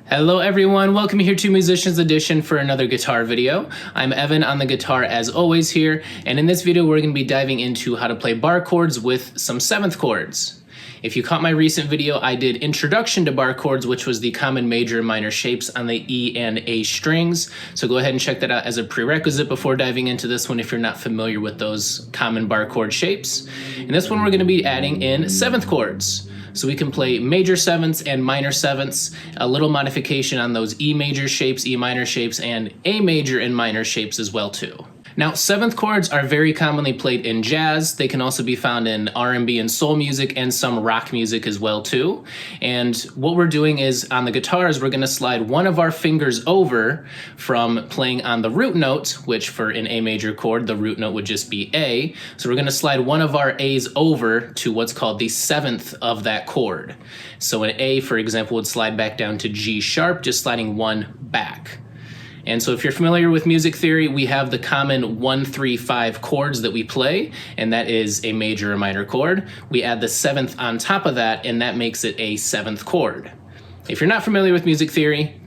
Hello everyone, welcome here to Musicians Edition for another guitar video. I'm Evan on the guitar as always here, and in this video we're going to be diving into how to play bar chords with some 7th chords. If you caught my recent video, I did Introduction to Bar Chords, which was the common major and minor shapes on the E and A strings. So go ahead and check that out as a prerequisite before diving into this one if you're not familiar with those common bar chord shapes. In this one we're going to be adding in 7th chords. So we can play major 7ths and minor 7ths, a little modification on those E major shapes, E minor shapes, and A major and minor shapes as well too. Now, 7th chords are very commonly played in jazz. They can also be found in R&B and soul music and some rock music as well too. And what we're doing is on the guitars, we're going to slide one of our fingers over from playing on the root note, which for an A major chord, the root note would just be A. So we're going to slide one of our A's over to what's called the 7th of that chord. So an A, for example, would slide back down to G sharp, just sliding one back. And so if you're familiar with music theory, we have the common 1, 3, 5 chords that we play, and that is a major or minor chord. We add the 7th on top of that, and that makes it a 7th chord. If you're not familiar with music theory,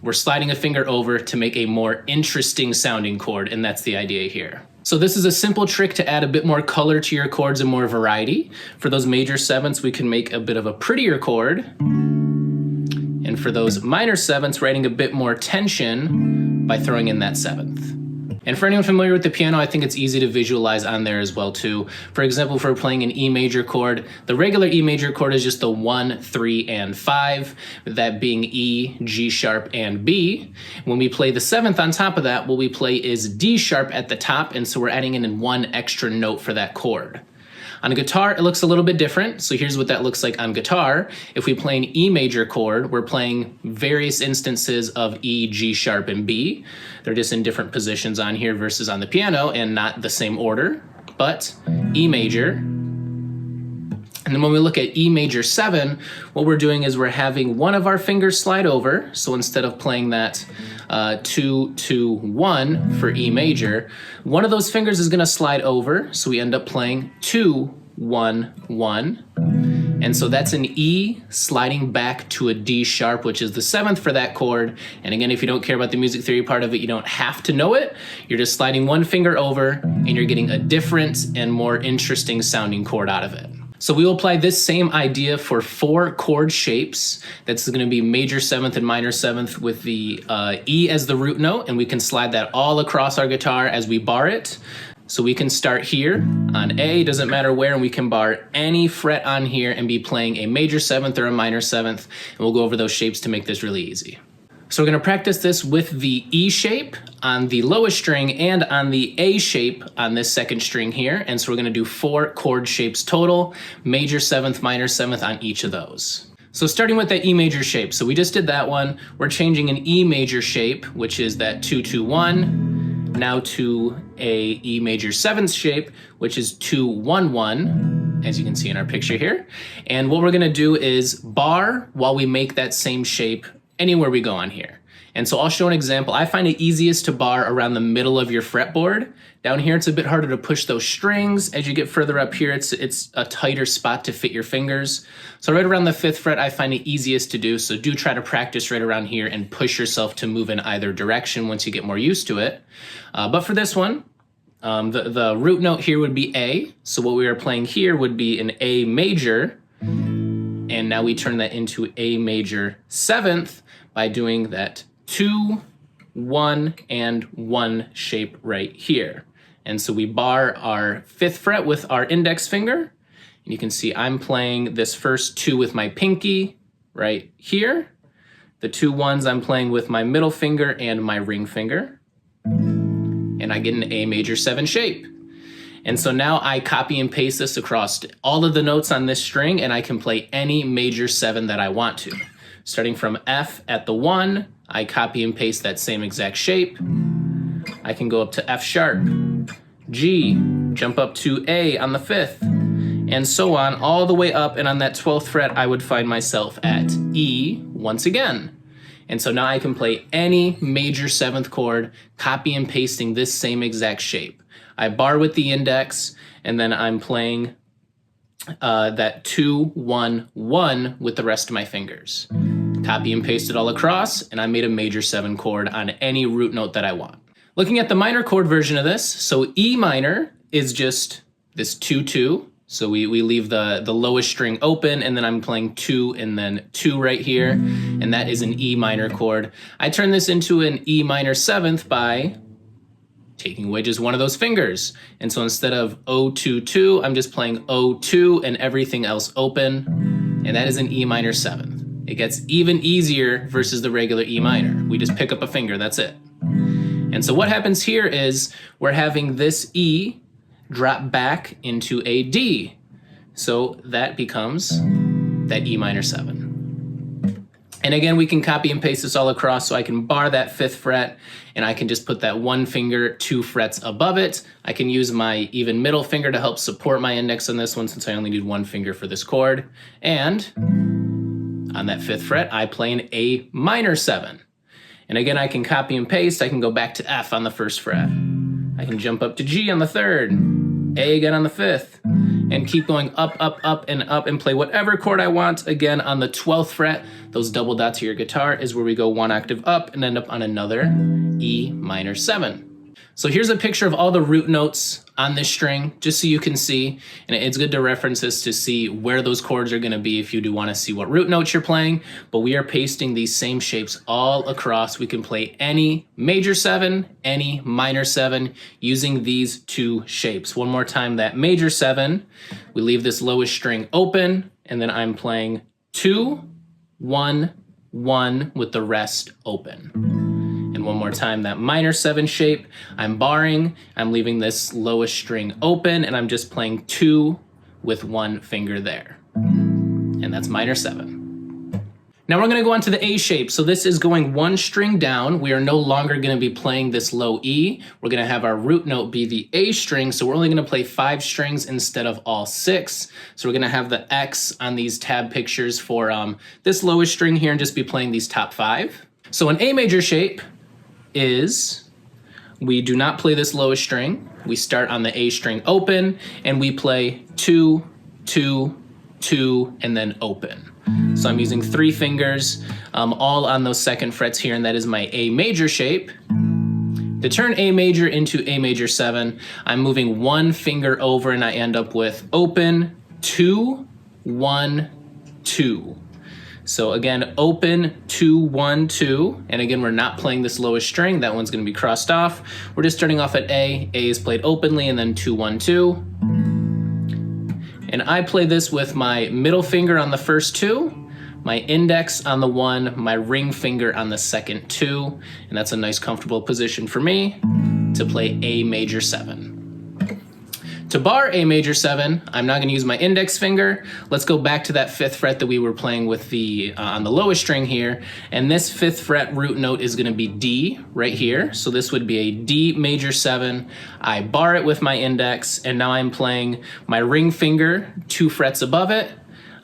we're sliding a finger over to make a more interesting sounding chord, and that's the idea here. So this is a simple trick to add a bit more color to your chords and more variety. For those major 7ths, we can make a bit of a prettier chord. And for those minor 7ths, we're adding a bit more tension by throwing in that 7th. And for anyone familiar with the piano, I think it's easy to visualize on there as well too. For example, if we're playing an E major chord, the regular E major chord is just the 1, 3, and 5, that being E, G sharp, and B. When we play the 7th on top of that, what we play is D sharp at the top, and so we're adding in one extra note for that chord. On a guitar, it looks a little bit different, so here's what that looks like on guitar. If we play an E major chord, we're playing various instances of E, G sharp, and B. They're just in different positions on here versus on the piano and not the same order, but E major. And then when we look at E major 7, what we're doing is we're having one of our fingers slide over, so instead of playing that 2, 2, 1 for E major, one of those fingers is going to slide over, so we end up playing 2, 1, 1. And so that's an E sliding back to a D sharp, which is the 7th for that chord. And again, if you don't care about the music theory part of it, you don't have to know it. You're just sliding one finger over, and you're getting a different and more interesting sounding chord out of it. So we will apply this same idea for 4 chord shapes. That's going to be major 7th and minor 7th with the E as the root note, and we can slide that all across our guitar as we bar it. So we can start here on A, doesn't matter where, and we can bar any fret on here and be playing a major 7th or a minor 7th, and we'll go over those shapes to make this really easy. So we're going to practice this with the E shape on the lowest string and on the A shape on this second string here. And so we're going to do 4 chord shapes total, major 7th, minor 7th on each of those. So starting with that E major shape. So we just did that one. We're changing an E major shape, which is that 2, 2, 1, now to a E major 7th shape, which is 2, 1, 1, as you can see in our picture here. And what we're going to do is bar while we make that same shape anywhere we go on here. And so I'll show an example. I find it easiest to bar around the middle of your fretboard. Down here, it's a bit harder to push those strings. As you get further up here, it's a tighter spot to fit your fingers. So right around the 5th fret, I find it easiest to do. So do try to practice right around here and push yourself to move in either direction once you get more used to it. But for this one, the root note here would be A. So what we are playing here would be an A major. And now we turn that into A major 7th by doing that 2, 1, and 1 shape right here. And so we bar our 5th fret with our index finger. And you can see I'm playing this first 2 with my pinky right here. The 2 1s I'm playing with my middle finger and my ring finger. And I get an A major 7 shape. And so now I copy and paste this across all of the notes on this string, and I can play any major 7 that I want to. Starting from F at the 1, I copy and paste that same exact shape. I can go up to F sharp, G, jump up to A on the 5th, and so on all the way up, and on that 12th fret I would find myself at E once again. And so now I can play any major 7th chord, copy and pasting this same exact shape. I bar with the index, and then I'm playing that 2, 1, 1 with the rest of my fingers. copy and paste it all across, and I made a major 7 chord on any root note that I want. Looking at the minor chord version of this, so E minor is just this 2-2. So we leave the lowest string open, and then I'm playing 2 and then 2 right here, and that is an E minor chord. I turn this into an E minor 7th by taking away just one of those fingers. And so instead of O2-2, I'm just playing O2 and everything else open, and that is an E minor 7th. It gets even easier versus the regular E minor. We just pick up a finger, that's it. And so what happens here is we're having this E drop back into a D. So that becomes that E minor 7. And again, we can copy and paste this all across, so I can bar that 5th fret, and I can just put that 1 finger 2 frets above it. I can use my even middle finger to help support my index on this one, since I only need 1 finger for this chord. And on that 5th fret, I play an A minor 7. And again, I can copy and paste. I can go back to F on the 1st fret. I can jump up to G on the 3rd, A again on the 5th, and keep going up, and play whatever chord I want. Again, on the 12th fret, those double dots of your guitar is where we go 1 octave up and end up on another E minor 7. So here's a picture of all the root notes on this string, just so you can see, and it's good to reference this to see where those chords are gonna be if you do wanna see what root notes you're playing, but we are pasting these same shapes all across. We can play any major 7, any minor 7, using these 2 shapes. One more time, that major 7, we leave this lowest string open, and then I'm playing 2, 1, 1 with the rest open. And one more time, that minor 7 shape, I'm barring, I'm leaving this lowest string open, and I'm just playing 2 with 1 finger there. And that's minor 7. Now we're gonna go on to the A shape. So this is going 1 string down. We are no longer gonna be playing this low E. We're gonna have our root note be the A string, so we're only gonna play 5 strings instead of all 6. So we're gonna have the X on these tab pictures for this lowest string here and just be playing these top 5. So an A major shape is, we do not play this lowest string. We start on the A string open, and we play 2, 2, 2, and then open. So I'm using 3 fingers, all on those 2nd frets here, and that is my A major shape. To turn A major into A major 7, I'm moving 1 finger over, and I end up with open, 2, 1, 2. So again, open, 2, 1, 2, and again, we're not playing this lowest string. That one's gonna be crossed off. We're just starting off at A. A is played openly, and then 2, 1, 2. And I play this with my middle finger on the first 2, my index on the 1, my ring finger on the second 2, and that's a nice comfortable position for me to play A major 7. To bar A major 7, I'm not gonna use my index finger. Let's go back to that 5th fret that we were playing with the on the lowest string here. And this 5th fret root note is gonna be D right here. So this would be a D major 7. I bar it with my index, and now I'm playing my ring finger 2 frets above it.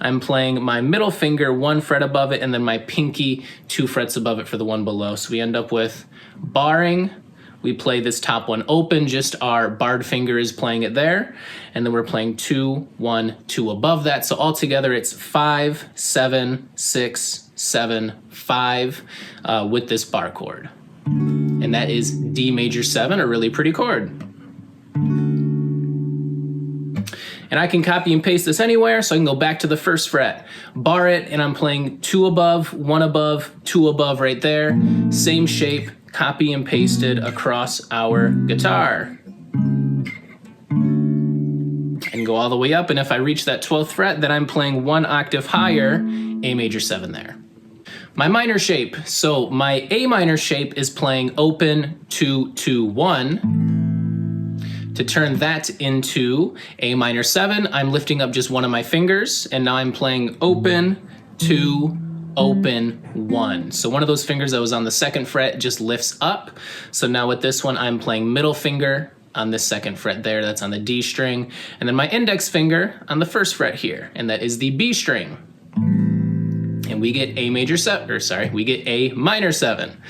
I'm playing my middle finger 1 fret above it, and then my pinky 2 frets above it for the one below. So we end up with barring. We play this top one open, just our barred finger is playing it there. And then we're playing 2, 1, 2 above that. So altogether it's 5, 7, 6, 7, 5 with this bar chord. And that is D major 7, a really pretty chord. And I can copy and paste this anywhere, so I can go back to the 1st fret, bar it, and I'm playing 2 above, 1 above, 2 above right there. Same shape, copy and pasted across our guitar. And go all the way up, and if I reach that 12th fret, then I'm playing 1 octave higher, A major 7 there. My minor shape, so my A minor shape is playing open, 2, 2, 1. To turn that into A minor 7, I'm lifting up just one of my fingers, and now I'm playing open, 2, open, 1. So one of those fingers that was on the 2nd fret just lifts up. So now with this one, I'm playing middle finger on the 2nd fret there, that's on the D string, and then my index finger on the 1st fret here, and that is the B string. And we get A major 7, or sorry, we get A minor 7.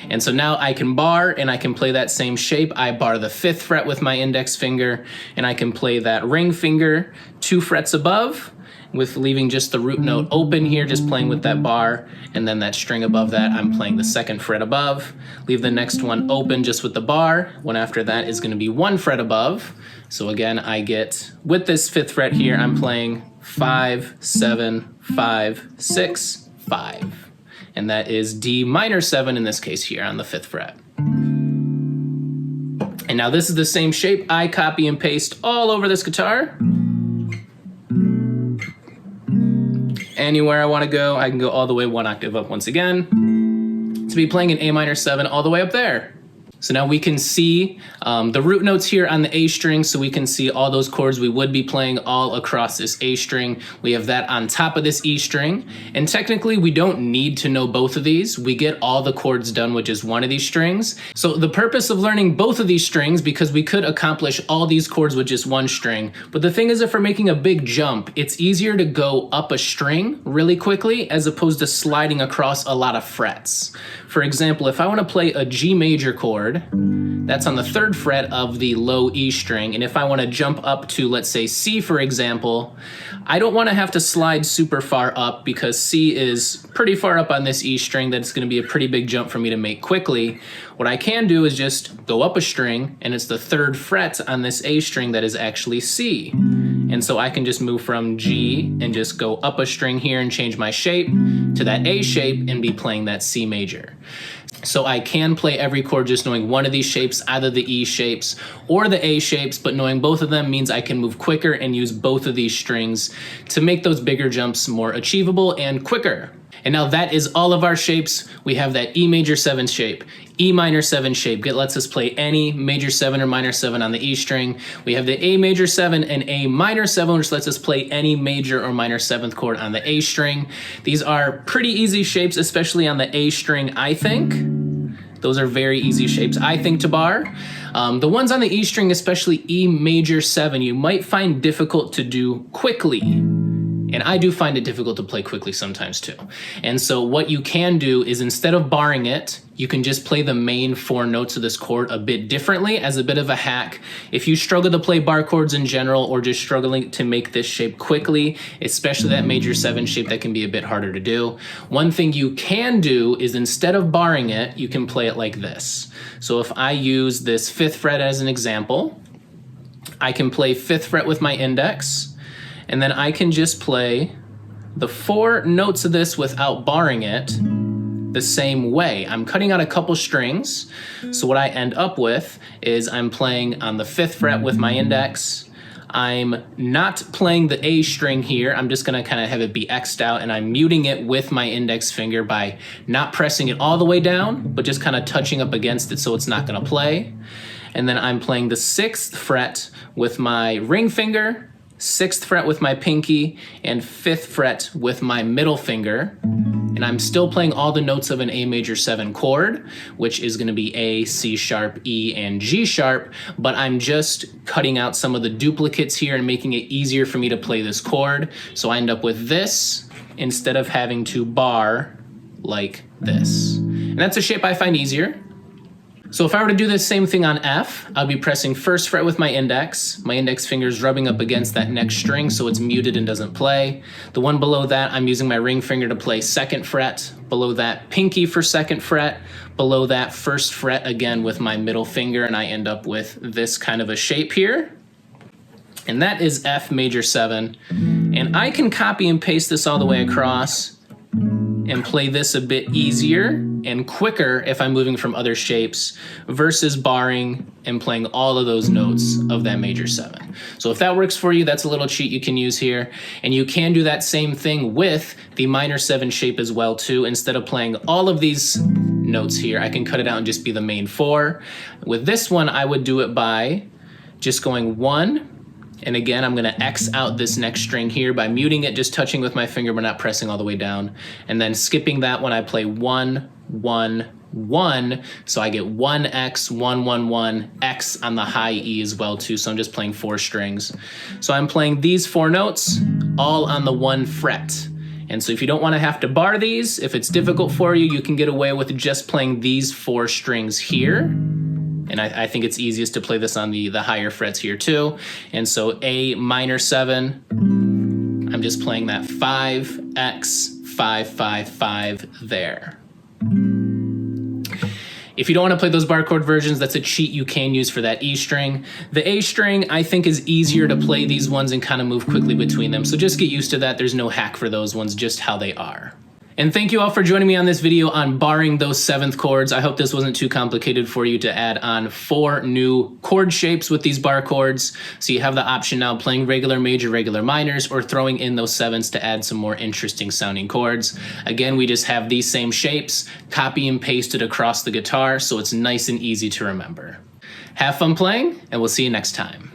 And so now I can bar, and I can play that same shape. I bar the 5th fret with my index finger, and I can play that ring finger 2 frets above, with leaving just the root note open here, just playing with that bar, and then that string above that, I'm playing the 2nd fret above. Leave the next one open just with the bar. One after that is gonna be 1 fret above. So again, I get, with this 5th fret here, I'm playing 5, 7, 5, 6, 5. And that is D minor 7 in this case here on the 5th fret. And now this is the same shape. I copy and paste all over this guitar. Anywhere I want to go, I can go all the way 1 octave up once again to be playing an A minor 7 all the way up there. So now we can see the root notes here on the A string, so we can see all those chords we would be playing all across this A string. We have that on top of this E string, and technically we don't need to know both of these. We get all the chords done with just one of these strings. So the purpose of learning both of these strings, because we could accomplish all these chords with just one string, but the thing is, if we're making a big jump, it's easier to go up a string really quickly as opposed to sliding across a lot of frets. For example, if I want to play a G major chord, that's on the 3rd fret of the low E string, and if I want to jump up to, let's say, C, for example, I don't want to have to slide super far up because C is pretty far up on this E string that it's going to be a pretty big jump for me to make quickly. What I can do is just go up a string, and it's the 3rd fret on this A string that is actually C. And so I can just move from G and just go up a string here and change my shape to that A shape and be playing that C major. So I can play every chord just knowing one of these shapes, either the E shapes or the A shapes, but knowing both of them means I can move quicker and use both of these strings to make those bigger jumps more achievable and quicker. And now that is all of our shapes. We have that E major 7 shape, E minor 7 shape. It lets us play any major 7 or minor 7 on the E string. We have the A major 7 and A minor 7, which lets us play any major or minor 7th chord on the A string. These are pretty easy shapes, especially on the A string, I think. Those are very easy shapes, I think, to bar. The ones on the E string, especially E major 7, you might find difficult to do quickly. And I do find it difficult to play quickly sometimes too. And so what you can do is, instead of barring it, you can just play the main 4 notes of this chord a bit differently as a bit of a hack. If you struggle to play bar chords in general, or just struggling to make this shape quickly, especially that major 7 shape, that can be a bit harder to do. One thing you can do is, instead of barring it, you can play it like this. So if I use this 5th fret as an example, I can play 5th fret with my index, and then I can just play the 4 notes of this without barring it the same way. I'm cutting out a couple strings, so what I end up with is I'm playing on the 5th fret with my index. I'm not playing the A string here. I'm just gonna kind of have it be X'd out, and I'm muting it with my index finger by not pressing it all the way down, but just kind of touching up against it so it's not gonna play. And then I'm playing the 6th fret with my ring finger, 6th fret with my pinky, and 5th fret with my middle finger. And I'm still playing all the notes of an A major 7 chord, which is gonna be A, C sharp, E, and G sharp, but I'm just cutting out some of the duplicates here and making it easier for me to play this chord. So I end up with this instead of having to bar like this. And that's a shape I find easier. So if I were to do the same thing on F, I'd be pressing 1st fret with my index. My index finger is rubbing up against that next string so it's muted and doesn't play. The one below that, I'm using my ring finger to play 2nd fret. Below that, pinky for 2nd fret. Below that, 1st fret again with my middle finger, and I end up with this kind of a shape here. And that is F major 7. And I can copy and paste this all the way across and play this a bit easier and quicker if I'm moving from other shapes versus barring and playing all of those notes of that major 7. So if that works for you, that's a little cheat you can use here. And you can do that same thing with the minor 7 shape as well too. Instead of playing all of these notes here, I can cut it out and just be the main 4. With this one, I would do it by just going 1, and again, I'm gonna X out this next string here by muting it, just touching with my finger but not pressing all the way down. And then skipping that when I play 1, 1, 1. So I get 1X, 1, 1, 1, X on the high E as well too. So I'm just playing 4 strings. So I'm playing these 4 notes all on the 1 fret. And so if you don't wanna have to bar these, if it's difficult for you, you can get away with just playing these 4 strings here. And I think it's easiest to play this on the higher frets here too. And so A minor 7, I'm just playing that 5x 5 5 5 there. If you don't want to play those bar chord versions, that's a cheat you can use for that E string. The A string, I think, is easier to play these ones and kind of move quickly between them. So just get used to that. There's no hack for those ones, just how they are. And thank you all for joining me on this video on barring those 7th chords. I hope this wasn't too complicated for you to add on 4 new chord shapes with these bar chords. So you have the option now playing regular major, regular minors, or throwing in those 7ths to add some more interesting sounding chords. Again, we just have these same shapes, copy and pasted across the guitar, so it's nice and easy to remember. Have fun playing, and we'll see you next time.